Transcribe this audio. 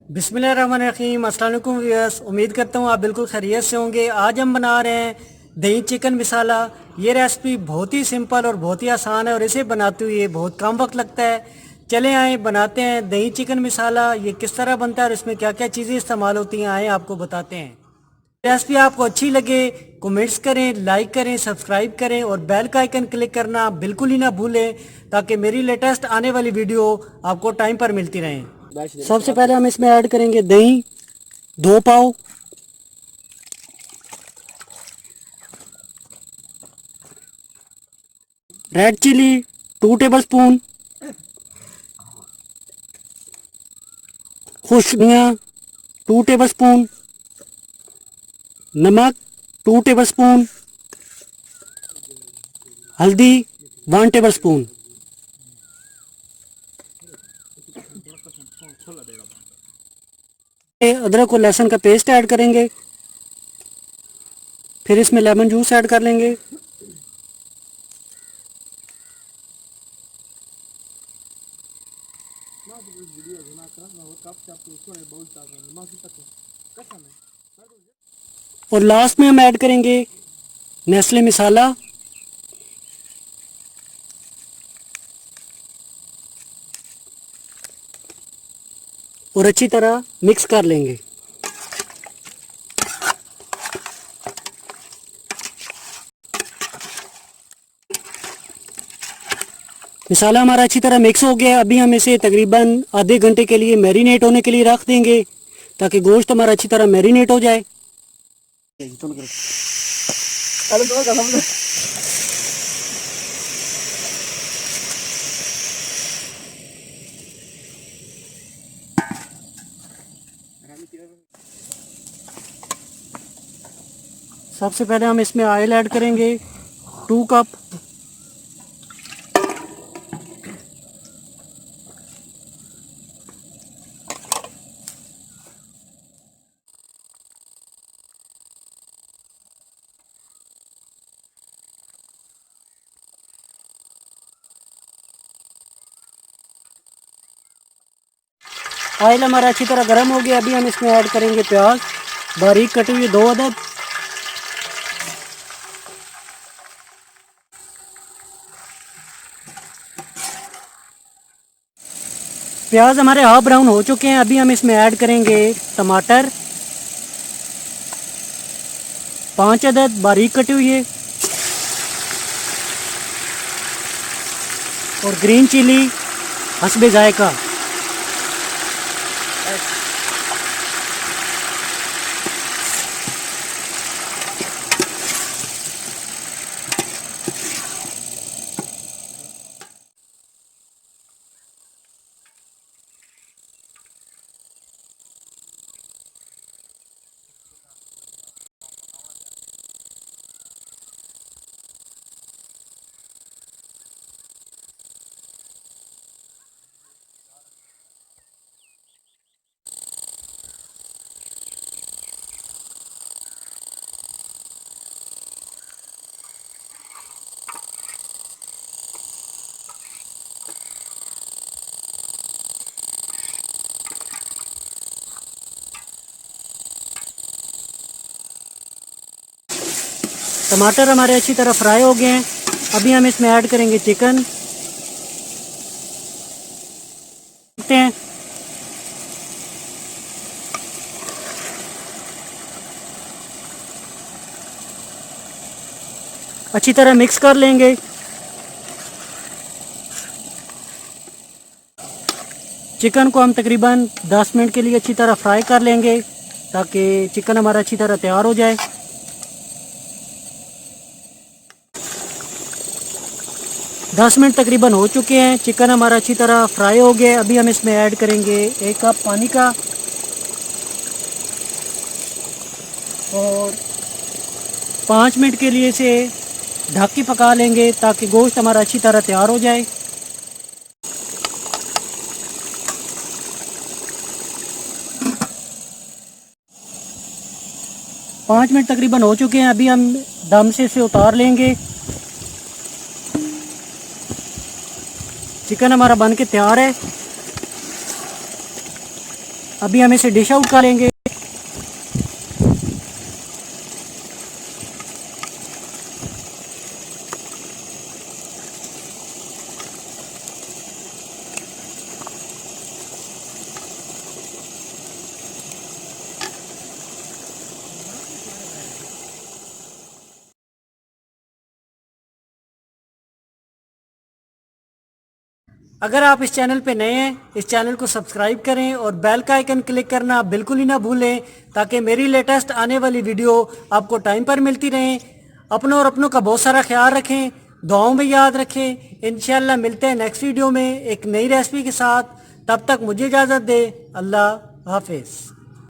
बिस्मिल्लाहिर्रहमानिर्रहीम। अस्सलाम वालेकुम व्यूअर्स, उम्मीद करता हूँ आप बिल्कुल खैरियत से होंगे। आज हम बना रहे हैं दही चिकन मसाला। ये रेसिपी बहुत ही सिंपल और बहुत ही आसान है और इसे बनाते हुए बहुत कम वक्त लगता है। चले आए बनाते हैं दही चिकन मसाला। ये किस तरह बनता है और इसमें क्या क्या चीज़ें इस्तेमाल होती हैं, आए आपको बताते हैं। रेसिपी आपको अच्छी लगे कमेंट्स करें, लाइक करें, सब्सक्राइब करें और बेल का आइकन क्लिक करना बिल्कुल ही ना भूलें, ताकि मेरी लेटेस्ट आने वाली वीडियो आपको टाइम पर मिलती रहें। सबसे पहले हम इसमें ऐड करेंगे दही 2 पाव, रेड चिली 2 टेबल स्पून, खुश्क धनिया 2 टेबल स्पून, नमक 2 टेबल स्पून, हल्दी 1 टेबल स्पून। अदरक और लहसुन का पेस्ट ऐड करेंगे, फिर इसमें लेमन जूस ऐड कर लेंगे। और लास्ट में हम ऐड करेंगे नेस्ले मसाला। और अच्छी तरह मिक्स कर लेंगे। मसाला हमारा अच्छी तरह मिक्स हो गया। अभी हम इसे तकरीबन आधे घंटे के लिए मैरिनेट होने के लिए रख देंगे, ताकि गोश्त हमारा अच्छी तरह मैरिनेट हो जाए। सबसे पहले हम इसमें ऑयल ऐड करेंगे 2 कप। ऑयल हमारा अच्छी तरह गर्म हो गया। अभी हम इसमें ऐड करेंगे प्याज, बारीक कटी हुई 2 अदद। प्याज हमारे हाफ ब्राउन हो चुके हैं। अभी हम इसमें ऐड करेंगे टमाटर 5 अदद बारीक कटी हुई है, और ग्रीन चिली हस्बे जायका। टमाटर हमारे अच्छी तरह फ्राई हो गए हैं। अभी हम इसमें ऐड करेंगे चिकन। देखते हैं। अच्छी तरह मिक्स कर लेंगे। चिकन को हम तकरीबन 10 मिनट के लिए अच्छी तरह फ्राई कर लेंगे, ताकि चिकन हमारा अच्छी तरह तैयार हो जाए। 10 मिनट तकरीबन हो चुके हैं। चिकन हमारा अच्छी तरह फ्राई हो गया। अभी हम इसमें ऐड करेंगे 1 कप पानी का, और 5 मिनट के लिए इसे ढक के पका लेंगे, ताकि गोश्त हमारा अच्छी तरह तैयार हो जाए। 5 मिनट तकरीबन हो चुके हैं। अभी हम दम से इसे उतार लेंगे। चिकन हमारा बन के तैयार है। अभी हम इसे डिश आउट कर लेंगे। अगर आप इस चैनल पे नए हैं, इस चैनल को सब्सक्राइब करें और बेल का आइकन क्लिक करना बिल्कुल ही ना भूलें, ताकि मेरी लेटेस्ट आने वाली वीडियो आपको टाइम पर मिलती रहें। अपनों और अपनों का बहुत सारा ख्याल रखें, दुआओं में याद रखें। इंशाल्लाह मिलते हैं नेक्स्ट वीडियो में एक नई रेसिपी के साथ। तब तक मुझे इजाज़त दें। अल्लाह हाफिज़।